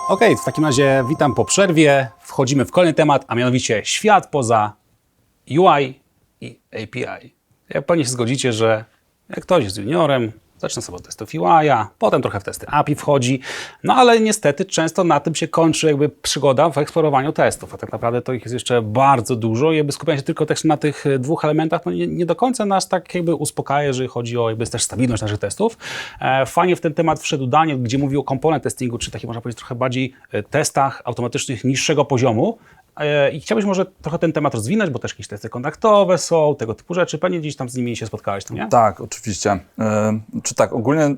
Okej, w takim razie witam po przerwie. Wchodzimy w kolejny temat, a mianowicie świat poza UI i API. Jak pewnie się zgodzicie, że jak ktoś jest juniorem, zaczyna sobie od testów UI-a, potem trochę w testy API wchodzi, no ale niestety często na tym się kończy jakby przygoda w eksplorowaniu testów, a tak naprawdę to ich jest jeszcze bardzo dużo i jakby skupianie się tylko też na tych dwóch elementach, no nie do końca nas tak jakby uspokaja, jeżeli chodzi o jakby też stabilność naszych testów. Fajnie w ten temat wszedł Daniel, gdzie mówił o component testingu, czy takich można powiedzieć trochę bardziej testach automatycznych niższego poziomu. I chciałbyś może trochę ten temat rozwinąć, bo też jakieś testy kontraktowe są, tego typu rzeczy. Pewnie gdzieś tam z nimi się spotkałeś, nie? Tak, oczywiście. Czy tak, ogólnie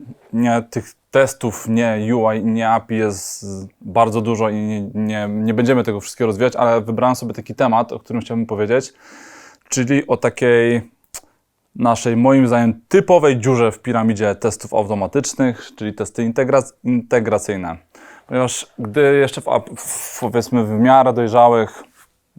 tych testów, nie UI, nie API jest bardzo dużo i nie będziemy tego wszystkiego rozwijać, ale wybrałem sobie taki temat, o którym chciałbym powiedzieć, czyli o takiej naszej, moim zdaniem, typowej dziurze w piramidzie testów automatycznych, czyli testy integracyjne. Ponieważ gdy jeszcze powiedzmy w miarę dojrzałych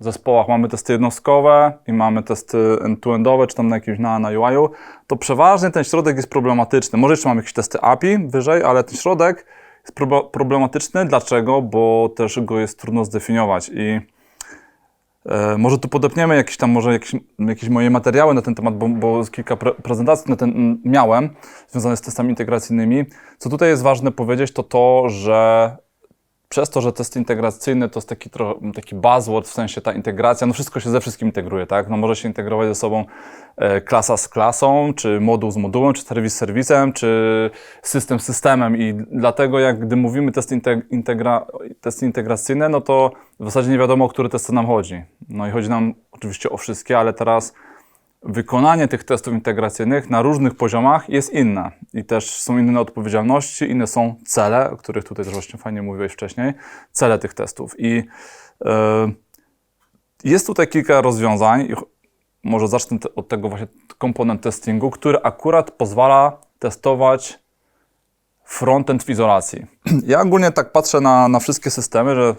zespołach mamy testy jednostkowe i mamy testy end-to-endowe, czy tam na UI-u, to przeważnie ten środek jest problematyczny. Może jeszcze mamy jakieś testy API wyżej, ale ten środek jest problematyczny. Dlaczego? Bo też go jest trudno zdefiniować i może tu podepniemy jakieś moje materiały na ten temat, bo kilka prezentacji na ten miałem związane z testami integracyjnymi. Co tutaj jest ważne powiedzieć, to, że przez to, że testy integracyjne to jest taki buzzword, w sensie ta integracja, no wszystko się ze wszystkim integruje, tak? No może się integrować ze sobą klasa z klasą, czy moduł z modułem, czy serwis z serwisem, czy system z systemem i dlatego gdy mówimy testy integracyjne, no to w zasadzie nie wiadomo, o które testy nam chodzi. No i chodzi nam oczywiście o wszystkie, ale teraz wykonanie tych testów integracyjnych na różnych poziomach jest inne i też są inne odpowiedzialności, inne są cele, o których tutaj też właśnie fajnie mówiłeś wcześniej, cele tych testów i jest tutaj kilka rozwiązań i może zacznę od tego właśnie komponent testingu, który akurat pozwala testować frontend w izolacji. Ja ogólnie tak patrzę na wszystkie systemy, że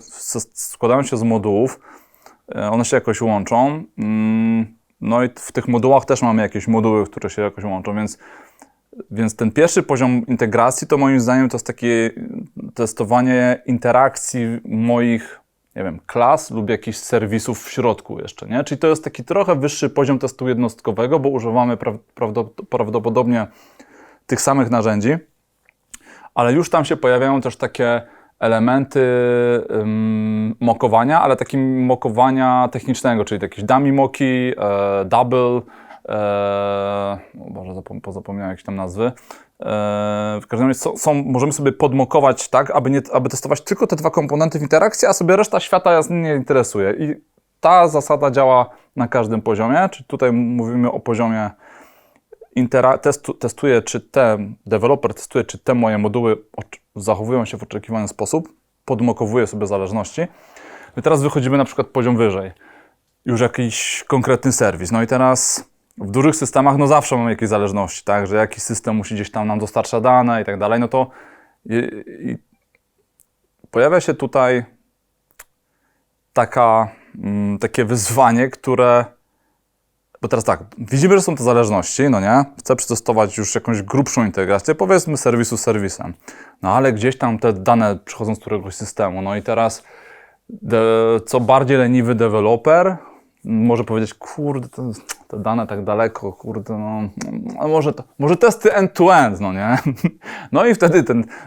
składają się z modułów, one się jakoś łączą. No i w tych modułach też mamy jakieś moduły, które się jakoś łączą, więc ten pierwszy poziom integracji to moim zdaniem to jest takie testowanie interakcji moich, nie wiem, klas lub jakichś serwisów w środku jeszcze, nie? Czyli to jest taki trochę wyższy poziom testu jednostkowego, bo używamy prawdopodobnie tych samych narzędzi, ale już tam się pojawiają też takie elementy mokowania, ale takiego mokowania technicznego, czyli jakieś dummy moki, double, Boże, pozapomniałem jakieś tam nazwy. W każdym razie możemy sobie podmokować tak, aby testować tylko te dwa komponenty w interakcji, a sobie reszta świata nas nie interesuje. I ta zasada działa na każdym poziomie, czyli tutaj mówimy o poziomie testuje, czy deweloper testuje, czy te moje moduły zachowują się w oczekiwany sposób, podmokowuje sobie zależności. I teraz wychodzimy na przykład poziom wyżej, już jakiś konkretny serwis. No i teraz w dużych systemach, no zawsze mamy jakieś zależności, tak, że jakiś system musi gdzieś tam nam dostarcza dane i tak dalej, no to pojawia się tutaj takie wyzwanie, które bo teraz tak, widzimy, że są te zależności, no nie? Chcę przetestować już jakąś grubszą integrację, powiedzmy serwisu z serwisem. No ale gdzieś tam te dane przychodzą z któregoś systemu. No i teraz co bardziej leniwy deweloper może powiedzieć, kurde, te dane tak daleko, kurde, no może testy end-to-end, no nie? No i wtedy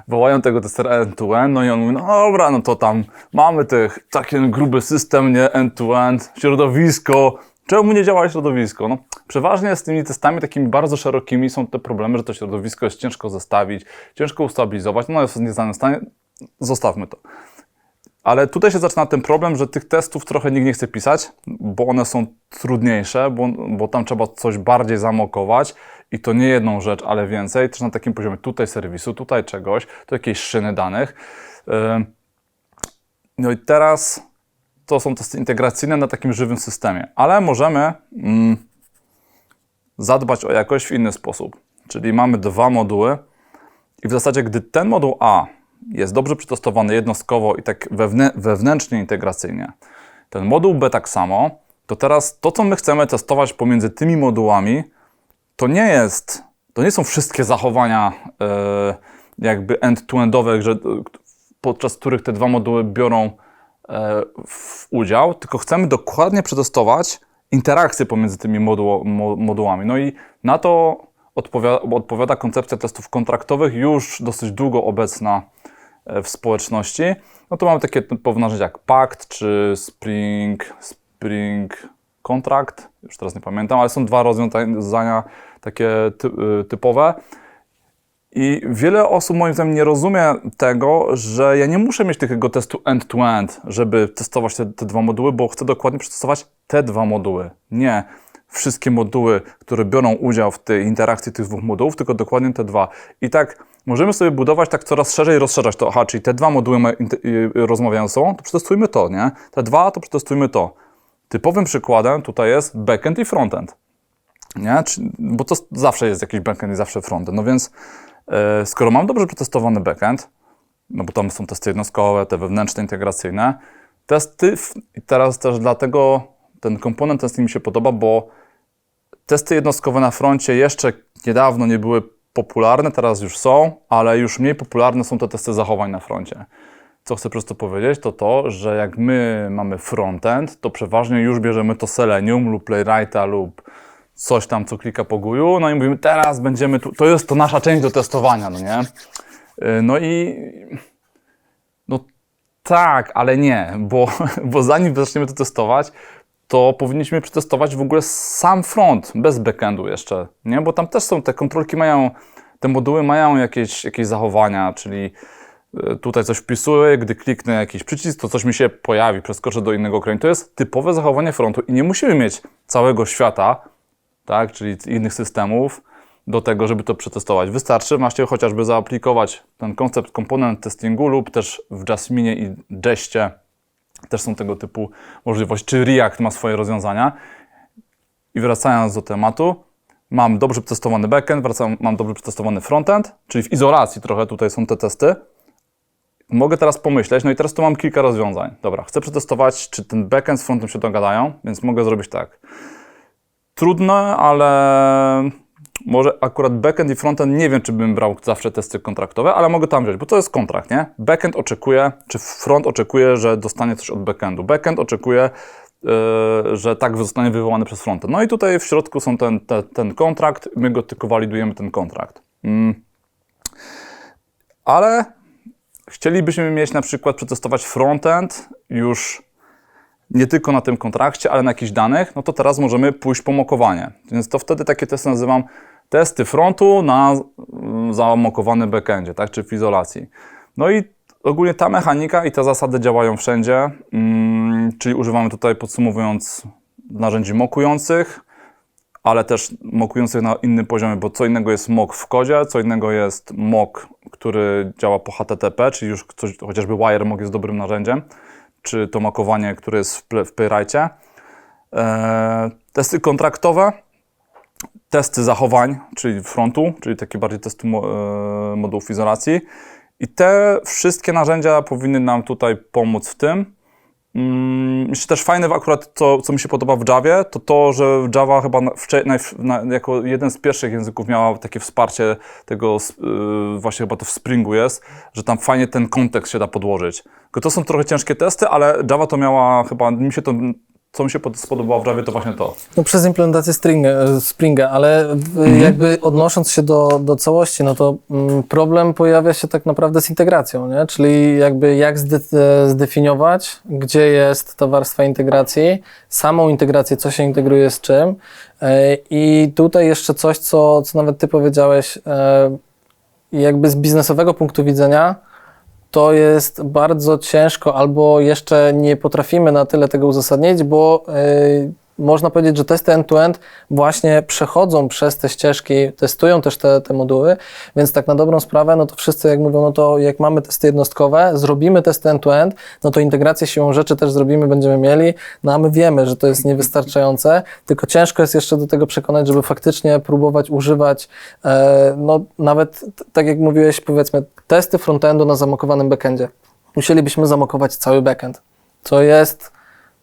wołają tego testera end-to-end, no i on mówi, no dobra, no to tam mamy taki gruby system, nie, end-to-end, środowisko. Czemu nie działa środowisko? No, przeważnie z tymi testami takimi bardzo szerokimi są te problemy, że to środowisko jest ciężko zestawić, ciężko ustabilizować, no jest w nieznanym stanie, zostawmy to. Ale tutaj się zaczyna ten problem, że tych testów trochę nikt nie chce pisać, bo one są trudniejsze, bo tam trzeba coś bardziej zamokować i to nie jedną rzecz, ale więcej, też na takim poziomie tutaj serwisu, tutaj czegoś, tu jakieś szyny danych. No i teraz to są testy integracyjne na takim żywym systemie, ale możemy zadbać o jakość w inny sposób. Czyli mamy dwa moduły i w zasadzie, gdy ten moduł A jest dobrze przetestowany jednostkowo i tak wewnętrznie integracyjnie, ten moduł B tak samo, to teraz to, co my chcemy testować pomiędzy tymi modułami, to nie są wszystkie zachowania jakby end-to-endowe, podczas których te dwa moduły biorą udział, tylko chcemy dokładnie przetestować interakcje pomiędzy tymi modułami. No i na to odpowiada koncepcja testów kontraktowych, już dosyć długo obecna w społeczności. No to mamy takie typowe narzędzia jak Pact czy Spring Contract, już teraz nie pamiętam, ale są dwa rozwiązania takie typowe. I wiele osób moim zdaniem nie rozumie tego, że ja nie muszę mieć takiego testu end-to-end, żeby testować te dwa moduły, bo chcę dokładnie przetestować te dwa moduły. Nie wszystkie moduły, które biorą udział w tej interakcji tych dwóch modułów, tylko dokładnie te dwa. I tak możemy sobie budować tak coraz szerzej rozszerzać to. Aha, czyli te dwa moduły rozmawiają ze sobą, to przetestujmy to, nie? Te dwa, to przetestujmy to. Typowym przykładem tutaj jest backend i frontend. Nie? Bo to zawsze jest jakiś backend i zawsze frontend. No więc skoro mam dobrze przetestowany backend, no bo tam są testy jednostkowe, te wewnętrzne, integracyjne, testy, i teraz też dlatego ten komponent testing mi się podoba, bo testy jednostkowe na froncie jeszcze niedawno nie były popularne, teraz już są, ale już mniej popularne są te testy zachowań na froncie. Co chcę przez to powiedzieć, to to, że jak my mamy frontend, to przeważnie już bierzemy to Selenium lub Playwrighta lub coś tam, co klika po GUI-u, no i mówimy, teraz będziemy tu, to jest to nasza część do testowania, no nie? No i no tak, ale nie, bo zanim zaczniemy to testować, to powinniśmy przetestować w ogóle sam front, bez backendu jeszcze, nie? Bo tam też są, te kontrolki mają, te moduły mają jakieś zachowania, czyli tutaj coś wpisuję, gdy kliknę jakiś przycisk, to coś mi się pojawi, przeskoczę do innego ekranu. To jest typowe zachowanie frontu i nie musimy mieć całego świata, tak, czyli innych systemów do tego, żeby to przetestować. Wystarczy właśnie chociażby zaaplikować ten koncept komponent testingu lub też w Jasminie i Jestie też są tego typu możliwości, czy React ma swoje rozwiązania. I wracając do tematu, mam dobrze przetestowany backend, mam dobrze przetestowany frontend, czyli w izolacji trochę tutaj są te testy. Mogę teraz pomyśleć, no i teraz tu mam kilka rozwiązań. Dobra, chcę przetestować, czy ten backend z frontem się dogadają, więc mogę zrobić tak. Trudne, ale może akurat backend i frontend nie wiem, czy bym brał zawsze testy kontraktowe, ale mogę tam wziąć, bo to jest kontrakt, nie? Backend oczekuje, czy front oczekuje, że dostanie coś od backendu. Backend oczekuje, że tak zostanie wywołany przez frontend. No i tutaj w środku są ten kontrakt, my go tylko walidujemy ten kontrakt. Ale chcielibyśmy mieć na przykład przetestować frontend już nie tylko na tym kontrakcie, ale na jakichś danych, no to teraz możemy pójść po mokowanie. Więc to wtedy takie testy nazywam testy frontu na zamokowanym backendzie, tak, czy w izolacji. No i ogólnie ta mechanika i te zasady działają wszędzie, czyli używamy tutaj, podsumowując, narzędzi mokujących, ale też mokujących na innym poziomie, bo co innego jest mock w kodzie, co innego jest mock, który działa po HTTP, czyli już coś, chociażby WireMock jest dobrym narzędziem, czy to mokowanie, które jest w Playwrightie. Testy kontraktowe, testy zachowań, czyli frontu, czyli takie bardziej testy modułów izolacji. I te wszystkie narzędzia powinny nam tutaj pomóc w tym. Jeszcze też fajne akurat, co mi się podoba w Javie, to że Java chyba jako jeden z pierwszych języków miała takie wsparcie tego, właśnie chyba to w Springu jest, że tam fajnie ten kontekst się da podłożyć. Tylko to są trochę ciężkie testy, ale Java to miała chyba, co mi się spodobało w Javie, to właśnie to. No przez implementację Springa, ale jakby odnosząc się do całości, no to problem pojawia się tak naprawdę z integracją, nie? Czyli jakby jak zdefiniować, gdzie jest ta warstwa integracji, samą integrację, co się integruje z czym. I tutaj jeszcze coś, co nawet ty powiedziałeś, jakby z biznesowego punktu widzenia, to jest bardzo ciężko albo jeszcze nie potrafimy na tyle tego uzasadnić, bo można powiedzieć, że testy end-to-end właśnie przechodzą przez te ścieżki, testują też te moduły, więc tak na dobrą sprawę, no to wszyscy jak mówią, no to jak mamy testy jednostkowe, zrobimy testy end-to-end, no to integrację siłą rzeczy też zrobimy, będziemy mieli, no a my wiemy, że to jest niewystarczające, tylko ciężko jest jeszcze do tego przekonać, żeby faktycznie próbować używać, no nawet tak jak mówiłeś, powiedzmy, testy frontendu na zamokowanym backendzie. Musielibyśmy zamokować cały backend, co jest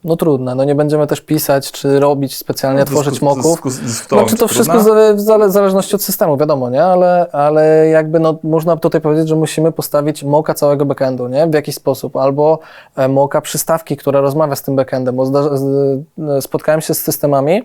No trudne, no nie będziemy też pisać, czy robić specjalnie, tworzyć mocków. Dyskutować, Znaczy to czy wszystko trudne? w zależności od systemu, wiadomo, nie? Ale jakby no, można tutaj powiedzieć, że musimy postawić mocka całego backendu, nie? W jakiś sposób, albo mocka przystawki, która rozmawia z tym backendem, bo spotkałem się z systemami,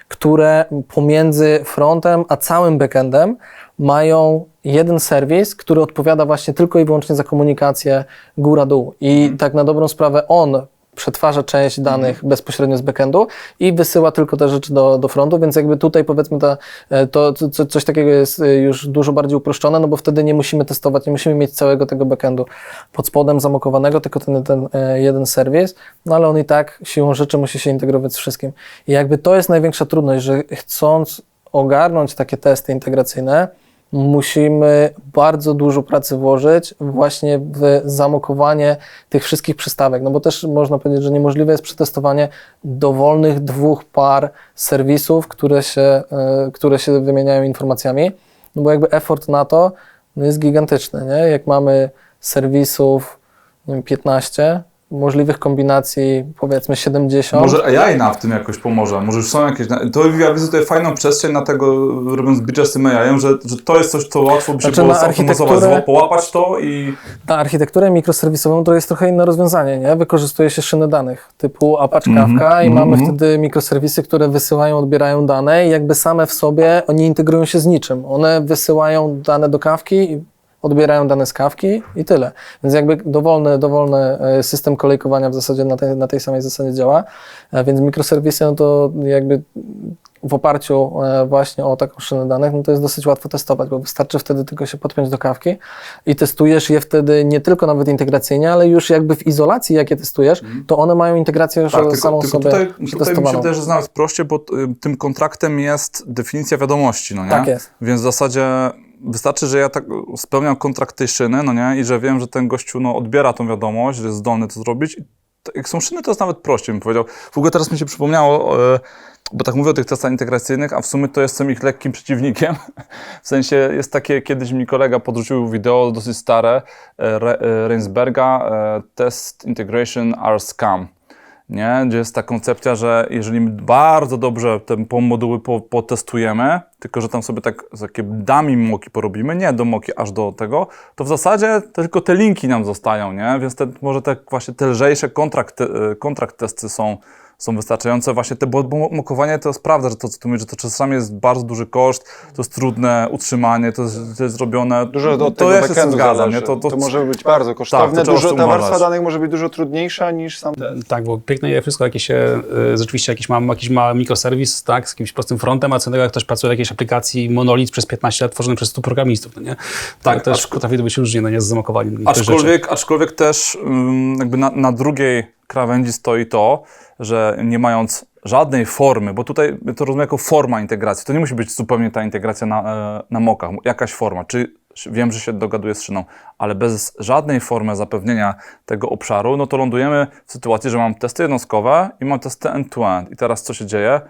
które pomiędzy frontem a całym backendem mają jeden serwis, który odpowiada właśnie tylko i wyłącznie za komunikację góra-dół i tak na dobrą sprawę on przetwarza część danych bezpośrednio z backendu i wysyła tylko te rzeczy do frontu, więc jakby tutaj powiedzmy coś takiego jest już dużo bardziej uproszczone, no bo wtedy nie musimy testować, nie musimy mieć całego tego backendu pod spodem zamokowanego, tylko ten jeden serwis, no ale on i tak siłą rzeczy musi się integrować z wszystkim. I jakby to jest największa trudność, że chcąc ogarnąć takie testy integracyjne, musimy bardzo dużo pracy włożyć właśnie w zamokowanie tych wszystkich przystawek, no bo też można powiedzieć, że niemożliwe jest przetestowanie dowolnych 2 par serwisów, które się wymieniają informacjami, no bo jakby effort na to no jest gigantyczny, nie? Jak mamy serwisów, nie wiem, 15, możliwych kombinacji powiedzmy 70. Może AI nam w tym jakoś pomoże, może już są jakieś... To ja widzę tutaj fajną przestrzeń na tego, robiąc bridge'a z tym AI-em, że to jest coś, co łatwo by się było zautomatyzować, połapać to i... Na architekturę mikroserwisową to jest trochę inne rozwiązanie, nie? Wykorzystuje się szyny danych typu Apache Kafka i mamy wtedy mikroserwisy, które wysyłają, odbierają dane i jakby same w sobie oni integrują się z niczym. One wysyłają dane do Kafki, odbierają dane z Kafki i tyle. Więc jakby dowolny system kolejkowania w zasadzie na tej samej zasadzie działa, więc mikroserwisy no to jakby w oparciu właśnie o taką szynę danych, no to jest dosyć łatwo testować, bo wystarczy wtedy tylko się podpiąć do Kafki i testujesz je wtedy nie tylko nawet integracyjnie, ale już jakby w izolacji, jakie testujesz, to one mają integrację już samą sobie tutaj mi się przetestowaną. wydaje, że jest nawet prościej, bo tym kontraktem jest definicja wiadomości, no nie? Tak jest. Więc w zasadzie wystarczy, że ja tak spełniam kontrakt tej szyny, no nie? I że wiem, że ten gościu no, odbiera tą wiadomość, że jest zdolny to zrobić. I jak są szyny, to jest nawet prościej, bym powiedział. W ogóle teraz mi się przypomniało, bo tak mówię o tych testach integracyjnych, a w sumie to jestem ich lekkim przeciwnikiem. W sensie jest takie, kiedyś mi kolega podrzucił wideo dosyć stare, Reinsberga, Test Integration are Scam. Nie? Gdzie jest ta koncepcja, że jeżeli my bardzo dobrze te moduły potestujemy, tylko że tam sobie takie dummy moki porobimy, nie do moki aż do tego, to w zasadzie tylko te linki nam zostają, nie? Więc może te właśnie te lżejsze kontrakt testy są wystarczające. Właśnie bo mokowanie to jest prawda, że to co tu mówisz, że to czasami jest bardzo duży koszt, to jest trudne utrzymanie, to jest zrobione. Dużo od to tego ja się z tym backendu zgadzam, zależy. nie? To może być bardzo kosztowne. trzeba z tym Ta warstwa uważać. danych może być dużo trudniejsza niż sam... Tak, bo piękne jest wszystko, rzeczywiście jakiś mały mikroserwis, tak, z jakimś prostym frontem, a co innego jak ktoś pracuje w jakiejś aplikacji monolit przez 15 lat tworzony przez 100 programistów, no nie? Tak, też potrafi to być różnie, no nie, z zamokowaniem. Aczkolwiek też jakby na drugiej krawędzi stoi to, że nie mając żadnej formy, bo tutaj to rozumiem jako forma integracji, to nie musi być zupełnie ta integracja na mockach, jakaś forma, czy wiem, że się dogaduję z szyną, ale bez żadnej formy zapewnienia tego obszaru, no to lądujemy w sytuacji, że mam testy jednostkowe i mam testy end-to-end. I teraz co się dzieje?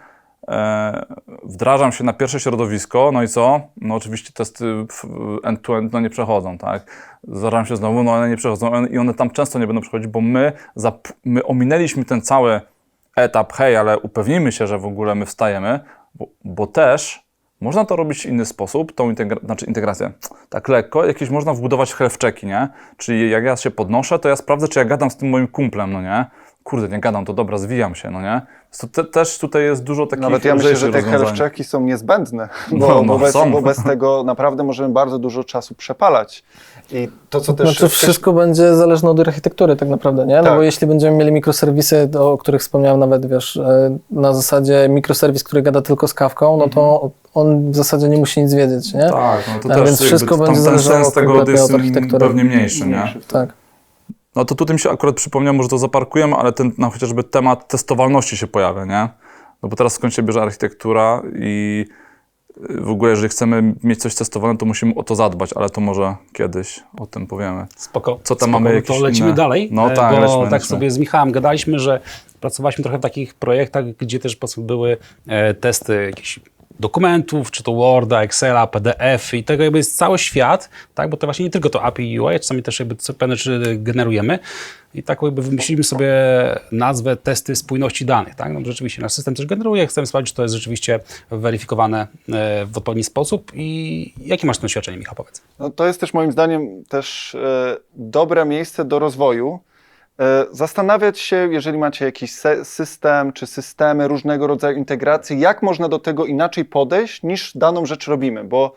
Wdrażam się na pierwsze środowisko, no i co? No oczywiście testy end-to-end no nie przechodzą, tak? Wdrażam się znowu, no one nie przechodzą i one tam często nie będą przechodzić, bo my ominęliśmy ten cały etap, hej, ale upewnijmy się, że w ogóle my wstajemy, bo też można to robić w inny sposób, tą integrację, tak lekko, jakieś można wbudować health checki, nie? Czyli jak ja się podnoszę, to ja sprawdzę, czy ja gadam z tym moim kumplem, no nie? Kurde, nie gadam, to dobra, zwijam się, no nie? To też tutaj jest dużo takich Nawet ja myślę, że te rozwiązań. health checki są niezbędne, są. bo bez tego naprawdę możemy bardzo dużo czasu przepalać. I to, co też... Znaczy wszystko będzie zależne od architektury tak naprawdę, nie? No Tak. bo jeśli będziemy mieli mikroserwisy, o których wspomniałem nawet, wiesz, na zasadzie mikroserwis, który gada tylko z Kafką, no to on w zasadzie nie musi nic wiedzieć, nie? Tak, no to A też więc wszystko jakby będzie ten zależało sens tego kompletnie jest od architektury. pewnie mniejszy, nie? Tak. No to tutaj mi się akurat przypomniał, może to zaparkujemy, ale ten chociażby temat testowalności się pojawia, nie? No bo teraz skąd się bierze architektura i w ogóle jeżeli chcemy mieć coś testowane, to musimy o to zadbać, ale to może kiedyś o tym powiemy. Spoko. Co tam spoko, mamy no jakieś to lecimy inne... dalej, No tak, bo lecimy. tak sobie z Michałem gadaliśmy, że pracowaliśmy trochę w takich projektach, gdzie też były testy jakieś dokumentów, czy to Worda, Excela, PDF i tego jakby jest cały świat, tak? Bo to właśnie nie tylko to API i UI, czasami też jakby pewne rzeczy generujemy i tak jakby wymyśliliśmy sobie nazwę testy spójności danych, tak? No, rzeczywiście nasz system coś generuje, chcemy sprawdzić, czy to jest rzeczywiście weryfikowane w odpowiedni sposób i jakie masz doświadczenie, Michał, powiedz? No, to jest też moim zdaniem dobre miejsce do rozwoju. Zastanawiać się, jeżeli macie jakiś system czy systemy różnego rodzaju integracji, jak można do tego inaczej podejść niż daną rzecz robimy, bo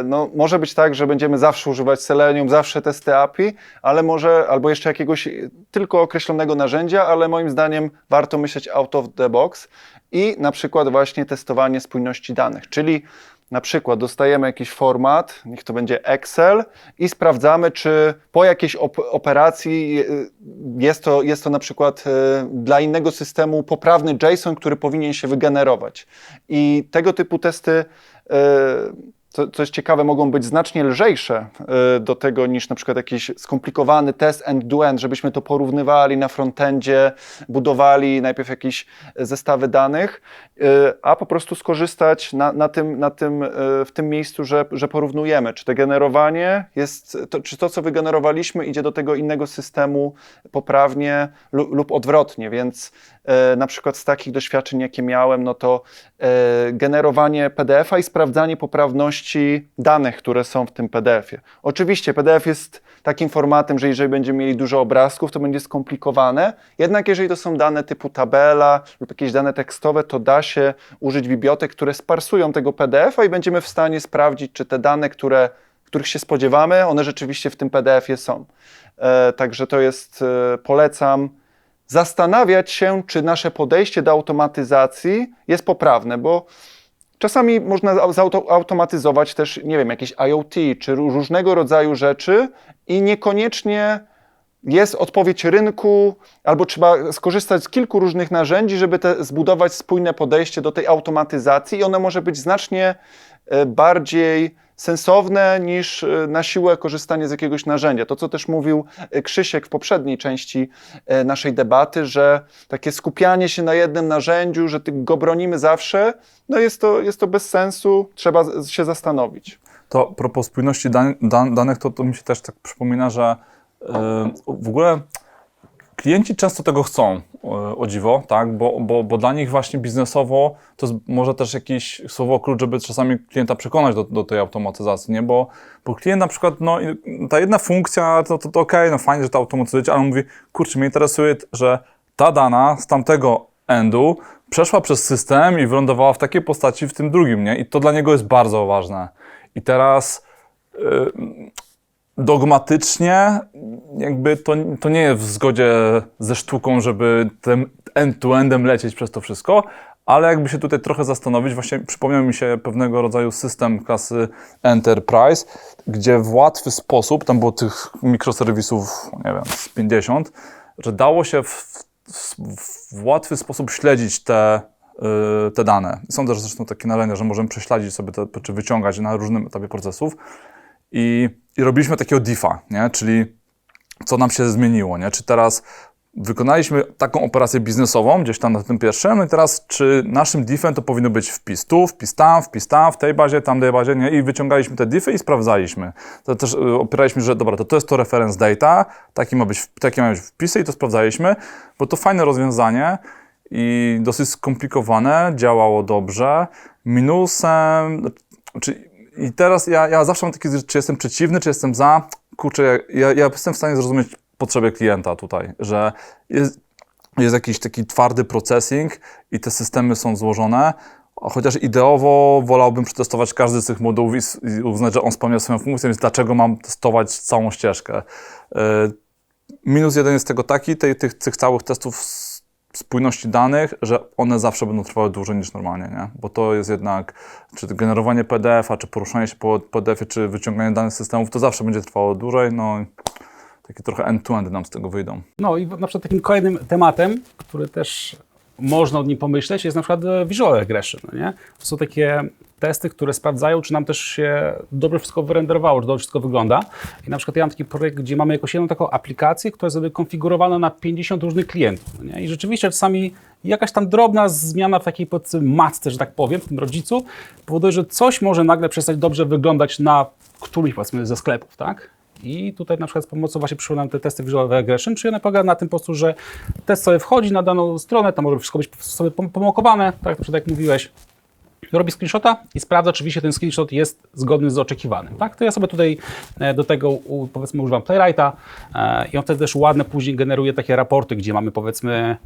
no, może być tak, że będziemy zawsze używać Selenium, zawsze testy API, ale może, albo jeszcze jakiegoś tylko określonego narzędzia, ale moim zdaniem warto myśleć out of the box i na przykład właśnie testowanie spójności danych, czyli na przykład dostajemy jakiś format, niech to będzie Excel i sprawdzamy, czy po jakiejś operacji jest to na przykład dla innego systemu poprawny JSON, który powinien się wygenerować. I tego typu testy, co jest ciekawe, mogą być znacznie lżejsze do tego niż na przykład jakiś skomplikowany test end-to-end, żebyśmy to porównywali na frontendzie, budowali najpierw jakieś zestawy danych, a po prostu skorzystać w tym miejscu, że porównujemy, czy to generowanie jest, czy to, co wygenerowaliśmy, idzie do tego innego systemu poprawnie lub odwrotnie, więc na przykład z takich doświadczeń, jakie miałem, no to generowanie PDF-a i sprawdzanie poprawności danych, które są w tym PDF-ie. Oczywiście PDF jest takim formatem, że jeżeli będziemy mieli dużo obrazków, to będzie skomplikowane, jednak jeżeli to są dane typu tabela lub jakieś dane tekstowe, to da się użyć bibliotek, które sparsują tego PDF-a i będziemy w stanie sprawdzić, czy te dane, których się spodziewamy, one rzeczywiście w tym PDF-ie są. Także to jest, polecam, zastanawiać się, czy nasze podejście do automatyzacji jest poprawne, bo czasami można zautomatyzować też, nie wiem, jakieś IoT czy różnego rodzaju rzeczy i niekoniecznie jest odpowiedź rynku, albo trzeba skorzystać z kilku różnych narzędzi, żeby zbudować spójne podejście do tej automatyzacji i ono może być znacznie bardziej sensowne niż na siłę korzystanie z jakiegoś narzędzia. To, co też mówił Krzysiek w poprzedniej części naszej debaty, że takie skupianie się na jednym narzędziu, że go bronimy zawsze, no jest to bez sensu, trzeba się zastanowić. To a propos spójności danych, to mi się też tak przypomina, że w ogóle klienci często tego chcą, o dziwo, tak? Bo dla nich właśnie biznesowo to jest może też jakiś słowo klucz, żeby czasami klienta przekonać do tej automatyzacji, nie? Bo klient na przykład, no ta jedna funkcja, to okej, no fajnie, że to automatyzujecie, ale on mówi, kurczę, mnie interesuje, że ta dana z tamtego endu przeszła przez system i wylądowała w takiej postaci w tym drugim, nie? I to dla niego jest bardzo ważne. I teraz dogmatycznie jakby to nie jest w zgodzie ze sztuką, żeby tym end-to-endem lecieć przez to wszystko, ale jakby się tutaj trochę zastanowić, właśnie przypomniał mi się pewnego rodzaju system klasy Enterprise, gdzie w łatwy sposób, tam było tych mikroserwisów, nie wiem, z 50, że dało się w łatwy sposób śledzić te dane. Są też zresztą takie narzędzia, że możemy prześledzić sobie czy wyciągać na różnym etapie procesów. I robiliśmy takiego diffa, nie? Czyli co nam się zmieniło, nie? Czy teraz wykonaliśmy taką operację biznesową gdzieś tam na tym pierwszym, no i teraz czy naszym diffem to powinno być wpis tu, wpis tam, w tej bazie, tamtej bazie, nie? I wyciągaliśmy te diffy i sprawdzaliśmy. To też opieraliśmy, że dobra, to jest to reference data, takie mają być wpisy i to sprawdzaliśmy, bo to fajne rozwiązanie i dosyć skomplikowane, działało dobrze. Minusem, i teraz ja zawsze mam takie, czy jestem przeciwny, czy jestem za. Kurczę, ja jestem w stanie zrozumieć potrzeby klienta tutaj, że jest jakiś taki twardy processing i te systemy są złożone, chociaż ideowo wolałbym przetestować każdy z tych modułów i uznać, że on spełnia swoją funkcję, więc dlaczego mam testować całą ścieżkę. Minus jeden jest tego taki, tych całych testów spójności danych, że one zawsze będą trwały dłużej niż normalnie, nie? Bo to jest jednak, czy generowanie PDF-a, czy poruszanie się po PDF-ie, czy wyciąganie danych z systemów, to zawsze będzie trwało dłużej, no takie trochę end-to-end nam z tego wyjdą. No i na przykład takim kolejnym tematem, który też można o nim pomyśleć, jest na przykład visual regression, no nie? To są takie testy, które sprawdzają, czy nam też się dobrze wszystko wyrenderowało, czy dobrze wszystko wygląda. I na przykład ja mam taki projekt, gdzie mamy jakąś jedną taką aplikację, która jest sobie konfigurowana na 50 różnych klientów. Nie? I rzeczywiście czasami i jakaś tam drobna zmiana w takiej matce, że tak powiem, w tym rodzicu, powoduje, że coś może nagle przestać dobrze wyglądać na którymś, powiedzmy, ze sklepów, tak? I tutaj na przykład z pomocą właśnie przyszły nam te testy Visual Regression, czyli one polega na tym po prostu, że test sobie wchodzi na daną stronę, tam może wszystko być sobie pomokowane, tak jak mówiłeś, robi screenshota i sprawdza, oczywiście ten screenshot jest zgodny z oczekiwanym. Tak? To ja sobie tutaj do tego powiedzmy używam Playwrighta i on wtedy też ładne później generuje takie raporty, gdzie mamy powiedzmy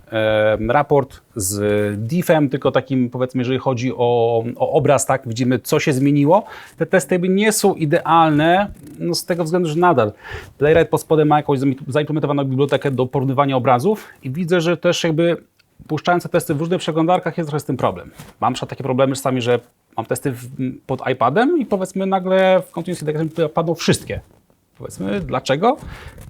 raport z diffem, tylko takim powiedzmy, jeżeli chodzi o obraz, tak, widzimy co się zmieniło. Te testy jakby nie są idealne, no z tego względu, że nadal Playwright pod spodem ma jakąś zaimplementowaną bibliotekę do porównywania obrazów i widzę, że też jakby puszczając te testy w różnych przeglądarkach jest trochę z tym problem. Mam takie problemy czasami, że mam testy pod iPadem i powiedzmy nagle w Continuous Integration padną wszystkie. Powiedzmy, dlaczego?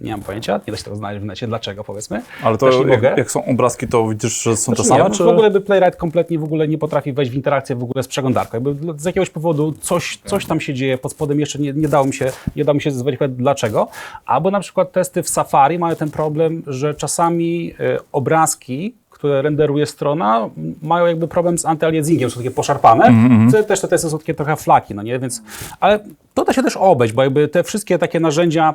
Nie mam pojęcia, nie da się tego znaleźć w necie, dlaczego powiedzmy. Ale to jak są obrazki, to widzisz, że są te same? Nie, w ogóle Playwright kompletnie w ogóle nie potrafi wejść w interakcję w ogóle z przeglądarką. Jakby z jakiegoś powodu coś tam się dzieje pod spodem, jeszcze nie dało mi się zweryfikować dlaczego. Albo na przykład testy w Safari mają ten problem, że czasami obrazki, które renderuje strona, mają jakby problem z antyaliasingiem, są takie poszarpane. Też te testy są takie trochę flaki, no nie? Więc, ale to da się też obejść, bo jakby te wszystkie takie narzędzia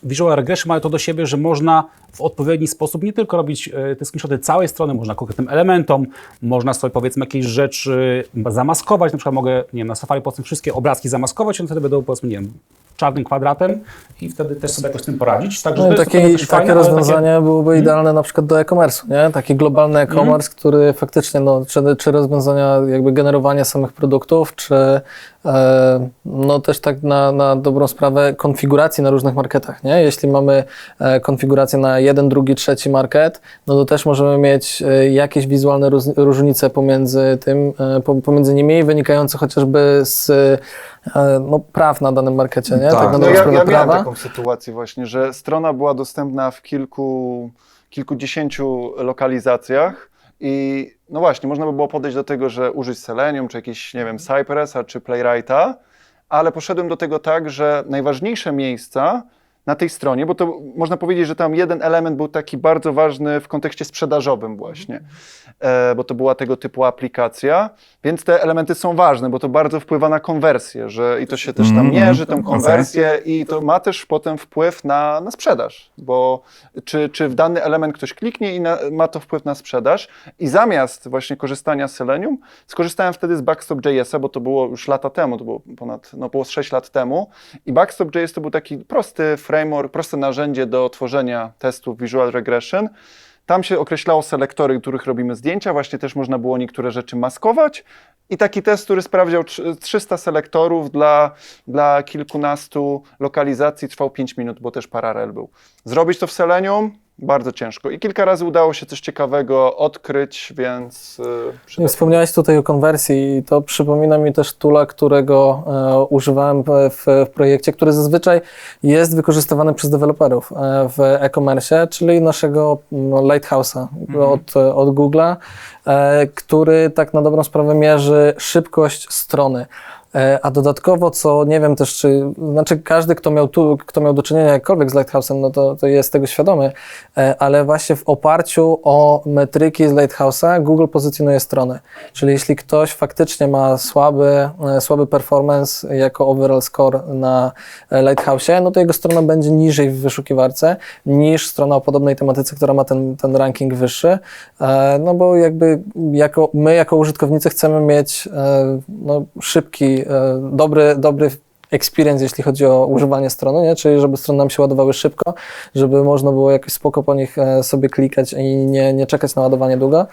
Visual Regression mają to do siebie, że można w odpowiedni sposób nie tylko robić te screenshoty całej strony, można konkretnym elementom, można sobie powiedzmy jakieś rzeczy zamaskować, na przykład mogę, nie wiem, na Safari powiedzmy wszystkie obrazki zamaskować, one wtedy będą powiedzmy, nie wiem, czarnym kwadratem i wtedy też sobie jakoś z tym poradzić. Także No i to jest takie fajne, rozwiązanie byłoby idealne na przykład do e-commerce'u, nie? Taki globalny e-commerce, który faktycznie, no, czy rozwiązania jakby generowania samych produktów, czy no też tak na dobrą sprawę konfiguracji na różnych marketach, nie? Jeśli mamy konfigurację na jeden, drugi, trzeci market, no to też możemy mieć jakieś wizualne różnice pomiędzy tym, pomiędzy nimi, wynikające chociażby z no, praw na danym markecie, nie? Tak. Tak na No dobrą ja sprawę miałem prawa. taką sytuację właśnie, że strona była dostępna w kilkudziesięciu lokalizacjach i no właśnie, można by było podejść do tego, że użyć Selenium, czy jakiś, nie wiem, Cypressa, czy Playwrighta, ale poszedłem do tego tak, że najważniejsze miejsca na tej stronie, bo to można powiedzieć, że tam jeden element był taki bardzo ważny w kontekście sprzedażowym właśnie, bo to była tego typu aplikacja, więc te elementy są ważne, bo to bardzo wpływa na konwersję, że i to się też tam mierzy, tę konwersję i to ma też potem wpływ na sprzedaż, bo czy w dany element ktoś kliknie i ma to wpływ na sprzedaż i zamiast właśnie korzystania z Selenium, skorzystałem wtedy z Backstop.js-a, bo to było już lata temu, to było było 6 lat temu i Backstop.js to był taki prosty framework, proste narzędzie do tworzenia testów Visual Regression. Tam się określało selektory, których robimy zdjęcia, właśnie też można było niektóre rzeczy maskować i taki test, który sprawdział 300 selektorów dla kilkunastu lokalizacji trwał 5 minut, bo też paralel był. Zrobić to w Selenium? Bardzo ciężko. I kilka razy udało się coś ciekawego odkryć, więc... Wspomniałeś tutaj o konwersji i to przypomina mi też toola, którego używałem w projekcie, który zazwyczaj jest wykorzystywany przez deweloperów w e-commerce, czyli naszego Lighthouse'a od Google'a, który tak na dobrą sprawę mierzy szybkość strony. A dodatkowo, co nie wiem też, znaczy każdy, kto miał do czynienia jakkolwiek z Lighthouse'em, no to jest tego świadomy, ale właśnie w oparciu o metryki z Lighthouse'a Google pozycjonuje stronę. Czyli jeśli ktoś faktycznie ma słaby performance jako overall score na Lighthouse'ie, no to jego strona będzie niżej w wyszukiwarce niż strona o podobnej tematyce, która ma ten ranking wyższy, no bo jakby my jako użytkownicy chcemy mieć no, szybki, dobry experience, jeśli chodzi o używanie strony, nie? Czyli żeby strony nam się ładowały szybko, żeby można było jakoś spoko po nich sobie klikać i nie czekać na ładowanie długo.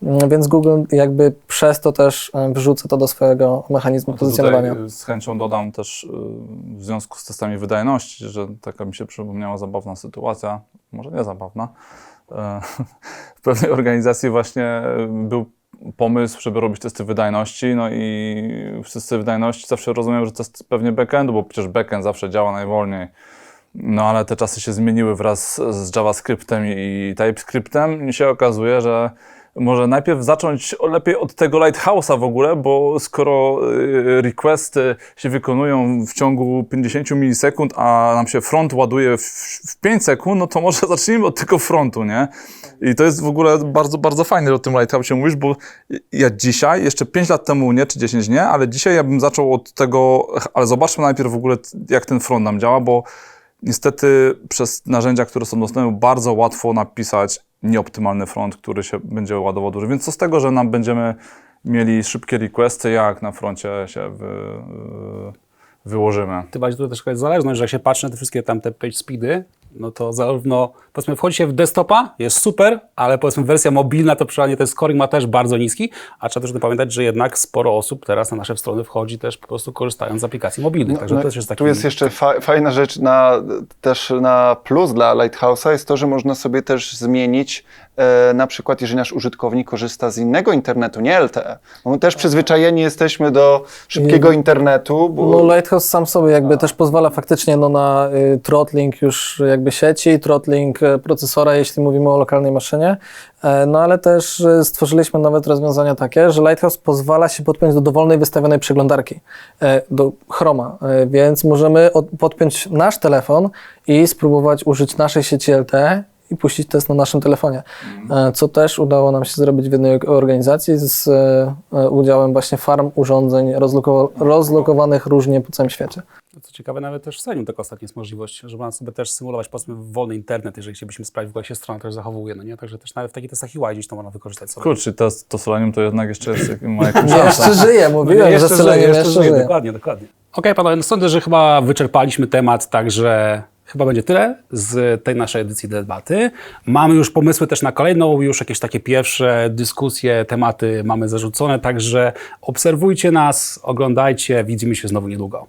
Więc Google jakby przez to też wrzuca to do swojego mechanizmu pozycjonowania. Tutaj z chęcią dodam też w związku z testami wydajności, że taka mi się przypomniała zabawna sytuacja, może nie zabawna. W pewnej organizacji właśnie był pomysł, żeby robić testy wydajności, no i w testy wydajności zawsze rozumiem, że to jest pewnie backendu, bo przecież backend zawsze działa najwolniej. No ale te czasy się zmieniły wraz z JavaScriptem i TypeScriptem i się okazuje, że może najpierw zacząć lepiej od tego Lighthouse'a w ogóle, bo skoro requesty się wykonują w ciągu 50 milisekund, a nam się front ładuje w 5 sekund, no to może zacznijmy od tego frontu, nie? I to jest w ogóle bardzo, bardzo fajne, że o tym Lighthouse'ie mówisz, bo ja dzisiaj, jeszcze 5 lat temu nie, czy 10 nie, ale dzisiaj ja bym zaczął od tego, ale zobaczmy najpierw w ogóle, jak ten front nam działa, bo niestety przez narzędzia, które są dostępne, bardzo łatwo napisać nieoptymalny front, który się będzie ładował dużo. Więc co z tego, że nam będziemy mieli szybkie requesty, jak na froncie się wyłożymy. Tym bardziej tutaj też jest zależność, że jak się patrzy na te wszystkie tam te page speedy, no to zarówno, powiedzmy, wchodzi się w desktopa, jest super, ale powiedzmy wersja mobilna to przynajmniej ten scoring ma też bardzo niski, a trzeba też pamiętać, że jednak sporo osób teraz na nasze strony wchodzi też po prostu korzystając z aplikacji mobilnych, także to też jest taki... Tu jest jeszcze fajna rzecz, też na plus dla Lighthouse'a jest to, że można sobie też zmienić na przykład, jeżeli nasz użytkownik korzysta z innego internetu, nie LTE, bo my też przyzwyczajeni jesteśmy do szybkiego internetu. Bo... No Lighthouse sam sobie jakby też pozwala faktycznie na throttling już jakby sieci, throttling procesora, jeśli mówimy o lokalnej maszynie, no ale też stworzyliśmy nawet rozwiązania takie, że Lighthouse pozwala się podpiąć do dowolnej wystawionej przeglądarki, do Chroma, więc możemy podpiąć nasz telefon i spróbować użyć naszej sieci LTE i puścić test na naszym telefonie, co też udało nam się zrobić w jednej organizacji z udziałem właśnie farm urządzeń rozlokowanych różnie po całym świecie. Co ciekawe, nawet też w Seniu taka ostatnia jest możliwość, że można sobie też symulować, powiedzmy, wolny internet, jeżeli chcielibyśmy sprawdzić, jak się strona też zachowuje, no nie? Także też nawet w takich testach UI gdzieś to można wykorzystać sobie. Kurczę, to Selenium to jednak jeszcze jest, ma jakąś Jeszcze żyje, mówiłem, że Selenium jeszcze żyje. Dokładnie. Okej, panowie, sądzę, że chyba wyczerpaliśmy temat, także chyba będzie tyle z tej naszej edycji debaty. Mamy już pomysły też na kolejną, już jakieś takie pierwsze dyskusje, tematy mamy zarzucone, także obserwujcie nas, oglądajcie, widzimy się znowu niedługo.